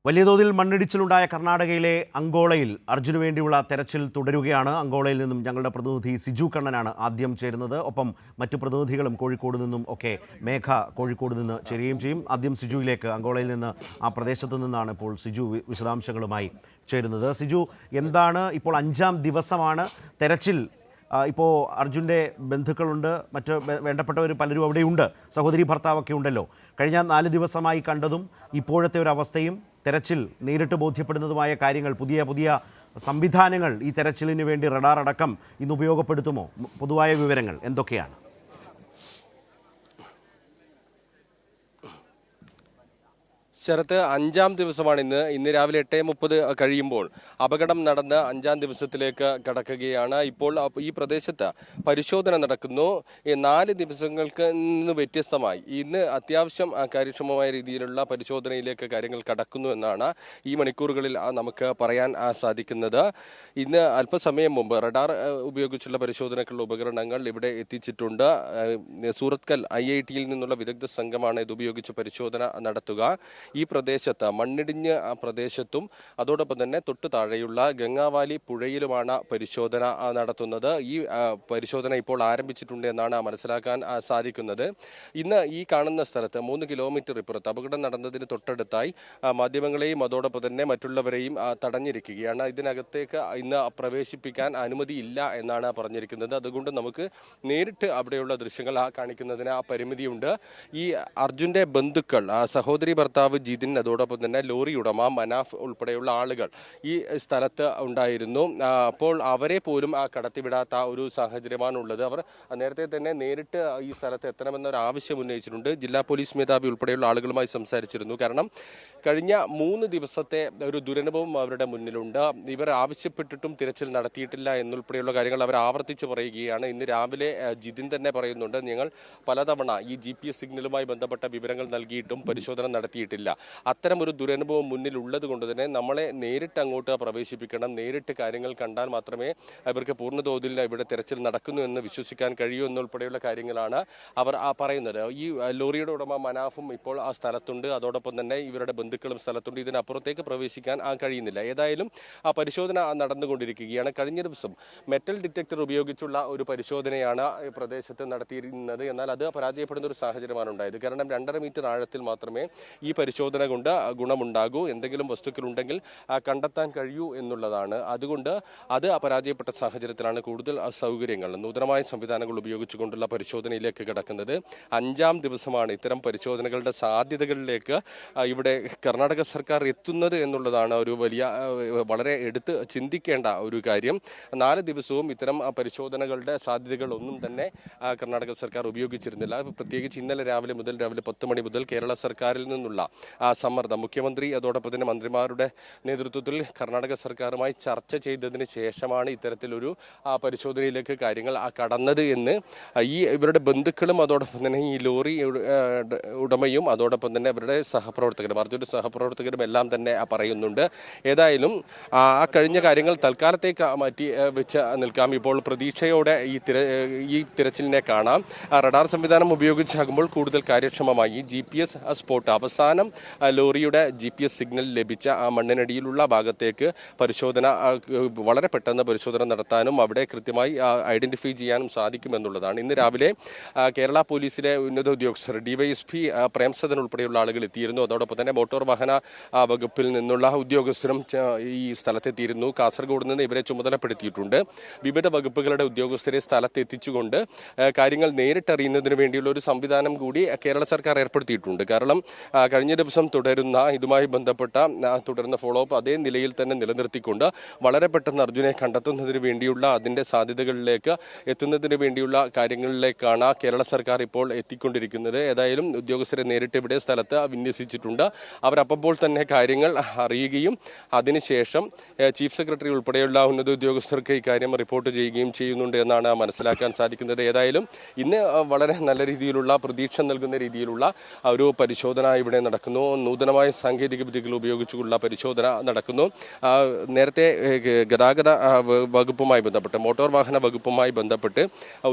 വലിയ തോതിൽ മണ്ണിടിച്ചിലുണ്ടായ കർണാടകയിലെ അങ്കോളയിൽ അർജുന് വേണ്ടിയുള്ള തെരച്ചിൽ തുടരുകയാണ്. അങ്കോളയിൽ നിന്നും ഞങ്ങളുടെ പ്രതിനിധി സിജു കണ്ണനാണ് ആദ്യം ചേരുന്നത്. ഒപ്പം മറ്റു പ്രതിനിധികളും കോഴിക്കോട് നിന്നും ഒക്കെ മേഘ കോഴിക്കോട് നിന്ന് ചേരുകയും ചെയ്യും. ആദ്യം സിജുവിലേക്ക്, അങ്കോളയിൽ നിന്ന് ആ പ്രദേശത്ത് നിന്നാണ് ഇപ്പോൾ സിജു വിശദാംശങ്ങളുമായി ചേരുന്നത്. സിജു, എന്താണ് ഇപ്പോൾ 5ാം ദിവസമാണ് തെരച്ചിൽ? ഇപ്പോൾ അർജുൻ്റെ ബന്ധുക്കളുണ്ട്, മറ്റ് വേണ്ടപ്പെട്ടവർ പലരും അവിടെയുണ്ട്, സഹോദരി ഭർത്താവൊക്കെ ഉണ്ടല്ലോ. കഴിഞ്ഞ 4 ദിവസമായി കണ്ടതും ഇപ്പോഴത്തെ ഒരു അവസ്ഥയും തെരച്ചിൽ നേരിട്ട് ബോധ്യപ്പെടുന്നതുമായ കാര്യങ്ങൾ, പുതിയ സംവിധാനങ്ങൾ ഈ തെരച്ചിലിന് വേണ്ടി റഡാർ അടക്കം ഇന്ന് ഉപയോഗപ്പെടുത്തുമോ? പൊതുവായ വിവരങ്ങൾ എന്തൊക്കെയാണ്? ശരത്ത്, 5ാം ദിവസമാണ് ഇന്ന് രാവിലെ 8:30 കഴിയുമ്പോൾ അപകടം നടന്ന് 5ാം ദിവസത്തിലേക്ക് കടക്കുകയാണ്. ഇപ്പോൾ ഈ പ്രദേശത്ത് പരിശോധന നടക്കുന്നു. 4 ദിവസങ്ങൾക്ക് നിന്ന് വ്യത്യസ്തമായി ഇന്ന് അത്യാവശ്യം കാര്യക്ഷമമായ രീതിയിലുള്ള പരിശോധനയിലേക്ക് കാര്യങ്ങൾ കടക്കുന്നു എന്നാണ് ഈ മണിക്കൂറുകളിൽ നമുക്ക് പറയാൻ സാധിക്കുന്നത്. ഇന്ന് അല്പസമയം മുമ്പ് റഡാർ ഉപയോഗിച്ചുള്ള പരിശോധനയ്ക്കുള്ള ഉപകരണങ്ങൾ ഇവിടെ എത്തിച്ചിട്ടുണ്ട്. സൂറത്കൽ IIT-യിൽ നിന്നുള്ള വിദഗ്ധ സംഘമാണ് ഇതുപയോഗിച്ച് പരിശോധന നടത്തുക. ഈ പ്രദേശത്ത് മണ്ണിടിഞ്ഞ് പ്രദേശത്തും അതോടൊപ്പം തന്നെ തൊട്ടു താഴെയുള്ള ഗംഗാവാലി പുഴയിലുമാണ് പരിശോധന നടത്തുന്നത്. ഈ പരിശോധന ഇപ്പോൾ ആരംഭിച്ചിട്ടുണ്ട് എന്നാണ് മനസ്സിലാക്കാൻ സാധിക്കുന്നത്. ഇന്ന് ഈ കാണുന്ന സ്ഥലത്ത് 3 കിലോമീറ്റർ ഇപ്പുറത്ത് അപകടം നടന്നതിന് തൊട്ടടുത്തായി മാധ്യമങ്ങളെയും അതോടൊപ്പം തന്നെ മറ്റുള്ളവരെയും തടഞ്ഞിരിക്കുകയാണ്. ഇതിനകത്തേക്ക് ഇന്ന് പ്രവേശിപ്പിക്കാൻ അനുമതിയില്ല എന്നാണ് പറഞ്ഞിരിക്കുന്നത്. അതുകൊണ്ട് നമുക്ക് നേരിട്ട് അവിടെയുള്ള ദൃശ്യങ്ങൾ കാണിക്കുന്നതിന് പരിമിതിയുണ്ട്. ഈ അർജുന്റെ ബന്ധുക്കൾ, സഹോദരി ഭർത്താവ് ജിതിൻ, അതോടൊപ്പം തന്നെ ലോറി ഉടമ മനാഫ് ഉൾപ്പെടെയുള്ള ആളുകൾ ഈ സ്ഥലത്ത് ഉണ്ടായിരുന്നു. അപ്പോൾ അവരെ പോലും കടത്തിവിടാത്ത ഒരു സാഹചര്യമാണുള്ളത്. അവർ നേരത്തെ തന്നെ നേരിട്ട് ഈ സ്ഥലത്ത് എത്തണമെന്നൊരു ആവശ്യം ഉന്നയിച്ചിട്ടുണ്ട്. ജില്ലാ പോലീസ് മേധാവി ഉൾപ്പെടെയുള്ള ആളുകളുമായി സംസാരിച്ചിരുന്നു. കാരണം കഴിഞ്ഞ 3 ദിവസത്തെ ഒരു ദുരനുഭവം അവരുടെ മുന്നിലുണ്ട്. ഇവർ ആവശ്യപ്പെട്ടിട്ടും തിരച്ചിൽ നടത്തിയിട്ടില്ല എന്നുൾപ്പെടെയുള്ള കാര്യങ്ങൾ അവർ ആവർത്തിച്ച് പറയുകയാണ്. ഇന്ന് രാവിലെ ജിതിൻ തന്നെ പറയുന്നുണ്ട്, ഞങ്ങൾ പലതവണ ഈ GPS സിഗ്നലുമായി ബന്ധപ്പെട്ട വിവരങ്ങൾ നൽകിയിട്ടും പരിശോധന നടത്തിയിട്ടില്ല. അത്തരമൊരു ദുരനുഭവം മുന്നിലുള്ളത് കൊണ്ട് തന്നെ നമ്മളെ നേരിട്ട് അങ്ങോട്ട് പ്രവേശിപ്പിക്കണം, നേരിട്ട് കാര്യങ്ങൾ കണ്ടാൽ മാത്രമേ ഇവർക്ക് പൂർണ്ണതോതിൽ ഇവിടെ തെരച്ചിൽ നടക്കുന്നു എന്ന് വിശ്വസിക്കാൻ കഴിയൂ എന്നുൾപ്പെടെയുള്ള കാര്യങ്ങളാണ് അവർ പറയുന്നത്. ഈ ലോറിയുടെ ഉടമ മനാഫും ഇപ്പോൾ ആ സ്ഥലത്തുണ്ട്, അതോടൊപ്പം തന്നെ ഇവരുടെ ബന്ധുക്കളും സ്ഥലത്തുണ്ട്. ഇതിനപ്പുറത്തേക്ക് പ്രവേശിക്കാൻ കഴിയുന്നില്ല. ഏതായാലും ആ പരിശോധന നടന്നുകൊണ്ടിരിക്കുകയാണ്. കഴിഞ്ഞ ദിവസം മെറ്റൽ ഡിറ്റക്ടർ ഉപയോഗിച്ചുള്ള ഒരു പരിശോധനയാണ് പ്രദേശത്ത് നടത്തിയിരുന്നത്. എന്നാൽ അത് പരാജയപ്പെടുന്ന ഒരു സാഹചര്യമാണ് ഉണ്ടായത്. കാരണം 2.5 മീറ്റർ ആഴത്തിൽ മാത്രമേ ഈ പരിശോധന കൊണ്ട് ഗുണമുണ്ടാകൂ, എന്തെങ്കിലും വസ്തുക്കൾ ഉണ്ടെങ്കിൽ കണ്ടെത്താൻ കഴിയൂ എന്നുള്ളതാണ്. അതുകൊണ്ട് അത് പരാജയപ്പെട്ട സാഹചര്യത്തിലാണ് കൂടുതൽ സൗകര്യങ്ങൾ, നൂതനമായ സംവിധാനങ്ങൾ ഉപയോഗിച്ചുകൊണ്ടുള്ള പരിശോധനയിലേക്ക് കിടക്കുന്നത്. 5ാം ദിവസമാണ് ഇത്തരം പരിശോധനകളുടെ സാധ്യതകളിലേക്ക് ഇവിടെ കർണാടക സർക്കാർ എത്തുന്നത് എന്നുള്ളതാണ് ഒരു വളരെ എടുത്ത് ചിന്തിക്കേണ്ട ഒരു കാര്യം. 4 ദിവസവും ഇത്തരം പരിശോധനകളുടെ സാധ്യതകളൊന്നും തന്നെ കർണാടക സർക്കാർ ഉപയോഗിച്ചിരുന്നില്ല. പ്രത്യേകിച്ച് ഇന്നലെ രാവിലെ 10 മണി മുതൽ കേരള സർക്കാരിൽ നിന്നുള്ള സമ്മർദ്ദം മുഖ്യമന്ത്രി അതോടൊപ്പം തന്നെ മന്ത്രിമാരുടെ നേതൃത്വത്തിൽ കർണാടക സർക്കാരുമായി ചർച്ച ചെയ്തതിന് ശേഷമാണ് ഇത്തരത്തിലൊരു പരിശോധനയിലേക്ക് കാര്യങ്ങൾ കടന്നത് എന്ന് ഇവരുടെ ബന്ധുക്കളും അതോടൊപ്പം തന്നെ ഈ ലോറി ഉടമയും അതോടൊപ്പം തന്നെ അവരുടെ സഹപ്രവർത്തകരും, അർജുന്റെ സഹപ്രവർത്തകരും എല്ലാം തന്നെ പറയുന്നുണ്ട്. ഏതായാലും കഴിഞ്ഞ കാര്യങ്ങൾ തൽക്കാലത്തേക്ക് മാറ്റി വെച്ച് നിൽക്കാം. ഇപ്പോൾ പ്രതീക്ഷയോടെ ഈ തിരച്ചിലിനെ കാണാം. റഡാർ സംവിധാനം ഉപയോഗിച്ചാകുമ്പോൾ കൂടുതൽ കാര്യക്ഷമമായി GPS സ്പോട്ട് അവസാനം ലോറിയുടെ GPS സിഗ്നൽ ലഭിച്ച ആ മണ്ണിനടിയിലുള്ള ഭാഗത്തേക്ക് പരിശോധന വളരെ പെട്ടെന്ന് പരിശോധന നടത്താനും അവിടെ കൃത്യമായി ഐഡന്റിഫൈ ചെയ്യാനും സാധിക്കുമെന്നുള്ളതാണ്. ഇന്ന് രാവിലെ കേരള പോലീസിലെ ഉന്നത ഉദ്യോഗസ്ഥർ DYSP പ്രേംസദൻ ഉൾപ്പെടെയുള്ള ആളുകൾ എത്തിയിരുന്നു. അതോടൊപ്പം തന്നെ മോട്ടോർ വാഹന വകുപ്പിൽ നിന്നുള്ള ഉദ്യോഗസ്ഥരും ഈ സ്ഥലത്തെത്തിയിരുന്നു. കാസർഗോഡ് നിന്ന് ഇവരെ ചുമതലപ്പെടുത്തിയിട്ടുണ്ട്. വിവിധ വകുപ്പുകളുടെ ഉദ്യോഗസ്ഥരെ സ്ഥലത്തെത്തിച്ചുകൊണ്ട് കാര്യങ്ങൾ നേരിട്ടറിയുന്നതിന് വേണ്ടിയുള്ള ഒരു സംവിധാനം കൂടി കേരള സർക്കാർ ഏർപ്പെടുത്തിയിട്ടുണ്ട്. കാരണം കഴിഞ്ഞ ദിവസം ഇതുമായി ബന്ധപ്പെട്ട തുടരുന്ന ഫോളോ അപ്പ് അതേ നിലയിൽ തന്നെ നിലനിർത്തിക്കൊണ്ട് വളരെ പെട്ടെന്ന് അർജുനെ കണ്ടെത്തുന്നതിന് വേണ്ടിയുള്ള അതിന്റെ സാധ്യതകളിലേക്ക് എത്തുന്നതിന് വേണ്ടിയുള്ള കാര്യങ്ങളിലേക്കാണ് കേരള സർക്കാർ ഇപ്പോൾ എത്തിക്കൊണ്ടിരിക്കുന്നത്. ഏതായാലും ഉദ്യോഗസ്ഥരെ നേരിട്ട് ഇവിടെ സ്ഥലത്ത് വിന്യസിച്ചിട്ടുണ്ട്. അവരപ്പോൾ തന്നെ കാര്യങ്ങൾ അറിയുകയും അതിനുശേഷം ചീഫ് സെക്രട്ടറി ഉൾപ്പെടെയുള്ള ഉന്നത ഉദ്യോഗസ്ഥർക്ക് ഇക്കാര്യം റിപ്പോർട്ട് ചെയ്യുകയും ചെയ്യുന്നുണ്ട് എന്നാണ് മനസ്സിലാക്കാൻ സാധിക്കുന്നത്. ഏതായാലും ഇന്ന് വളരെ നല്ല രീതിയിലുള്ള പ്രതീക്ഷ നൽകുന്ന രീതിയിലുള്ള ഒരു പരിശോധന ഇവിടെ നടക്കുന്നു. നടക്കുന്നു. നൂതനമായ സാങ്കേതിക വിദ്യകൾ ഉപയോഗിച്ചുള്ള പരിശോധന നടക്കുന്നു. നേരത്തെ ഗതാഗത വകുപ്പുമായി ബന്ധപ്പെട്ട് മോട്ടോർ വാഹന വകുപ്പുമായി ബന്ധപ്പെട്ട്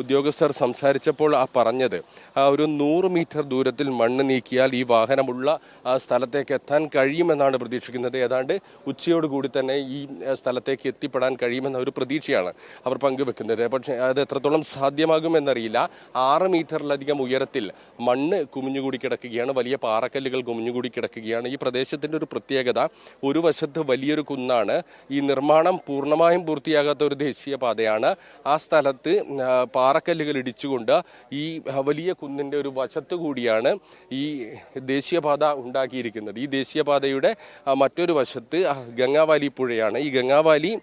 ഉദ്യോഗസ്ഥർ സംസാരിച്ചപ്പോൾ പറഞ്ഞത് ഒരു 100 മീറ്റർ ദൂരത്തിൽ മണ്ണ് നീക്കിയാൽ ഈ വാഹനമുള്ള സ്ഥലത്തേക്ക് എത്താൻ കഴിയുമെന്നാണ് പ്രതീക്ഷിക്കുന്നത്. ഏതാണ്ട് ഉച്ചയോടുകൂടി തന്നെ ഈ സ്ഥലത്തേക്ക് എത്തിപ്പെടാൻ കഴിയുമെന്ന ഒരു പ്രതീക്ഷയാണ് അവർ പങ്കുവെക്കുന്നത്. പക്ഷേ അത് എത്രത്തോളം സാധ്യമാകുമെന്നറിയില്ല. 6 മീറ്ററിലധികം ഉയരത്തിൽ മണ്ണ് കുമിഞ്ഞുകൂടി കിടക്കുകയാണ്. വലിയ പാറക്കല്ലുകൾ കുമിഞ്ഞുകൂടി കിടക്കുകയാണ്. ഈ പ്രദേശത്തിൻ്റെ ഒരു പ്രത്യേകത, ഒരു വശത്ത് വലിയൊരു കുന്നാണ്. ഈ നിർമ്മാണം പൂർണ്ണമായും പൂർത്തിയാകാത്ത ഒരു ദേശീയപാതയാണ്. ആ സ്ഥലത്ത് പാറക്കല്ലുകൾ ഇടിച്ചുകൊണ്ട് ഈ വലിയ കുന്നിൻ്റെ ഒരു വശത്തു കൂടിയാണ് ഈ ദേശീയപാത ഉണ്ടാക്കിയിരിക്കുന്നത്. ഈ ദേശീയപാതയുടെ മറ്റൊരു വശത്ത് ഗംഗാവാലി പുഴയാണ്. ഈ ഗംഗാവാലി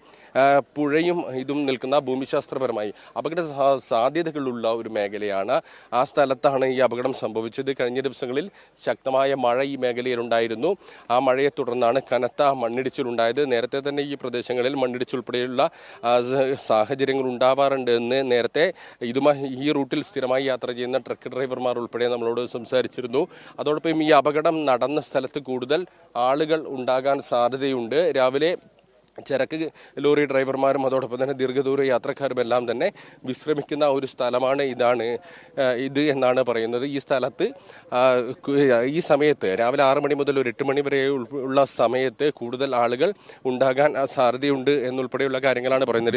പുഴയും ഇതും നിൽക്കുന്ന ഭൂമിശാസ്ത്രപരമായി അപകട സാധ്യതകളുള്ള ഒരു മേഖലയാണ്. ആ സ്ഥലത്താണ് ഈ അപകടം സംഭവിച്ചത്. കഴിഞ്ഞ ദിവസങ്ങളിൽ ശക്തമായ മഴ ഈ മേഖലയിലുണ്ടായിരുന്നു. ആ മഴയെ തുടർന്നാണ് കനത്ത മണ്ണിടിച്ചിലുണ്ടായത്. നേരത്തെ തന്നെ ഈ പ്രദേശങ്ങളിൽ മണ്ണിടിച്ചുൾപ്പെടെയുള്ള സാഹചര്യങ്ങൾ ഉണ്ടാവാറുണ്ട് എന്ന് നേരത്തെ ഈ റൂട്ടിൽ സ്ഥിരമായി യാത്ര ചെയ്യുന്ന ട്രക്ക് ഡ്രൈവർമാർ ഉൾപ്പെടെ നമ്മളോട് സംസാരിച്ചിരുന്നു. അതോടൊപ്പം ഈ അപകടം നടന്ന സ്ഥലത്ത് കൂടുതൽ ആളുകൾ ഉണ്ടാകാൻ സാധ്യതയുണ്ട്. രാവിലെ ചരക്ക് ലോറി ഡ്രൈവർമാരും അതോടൊപ്പം തന്നെ ദീർഘദൂര യാത്രക്കാരും എല്ലാം തന്നെ വിശ്രമിക്കുന്ന ഒരു സ്ഥലമാണ് ഇത് എന്നാണ് പറയുന്നത്. ഈ സ്ഥലത്ത് ഈ സമയത്ത് രാവിലെ 6 മണി മുതൽ ഒരു 8 മണി വരെ ഉള്ള സമയത്ത് കൂടുതൽ ആളുകൾ ഉണ്ടാകാൻ സാധ്യതയുണ്ട് എന്നുൾപ്പെടെയുള്ള കാര്യങ്ങളാണ് പറയുന്നത്.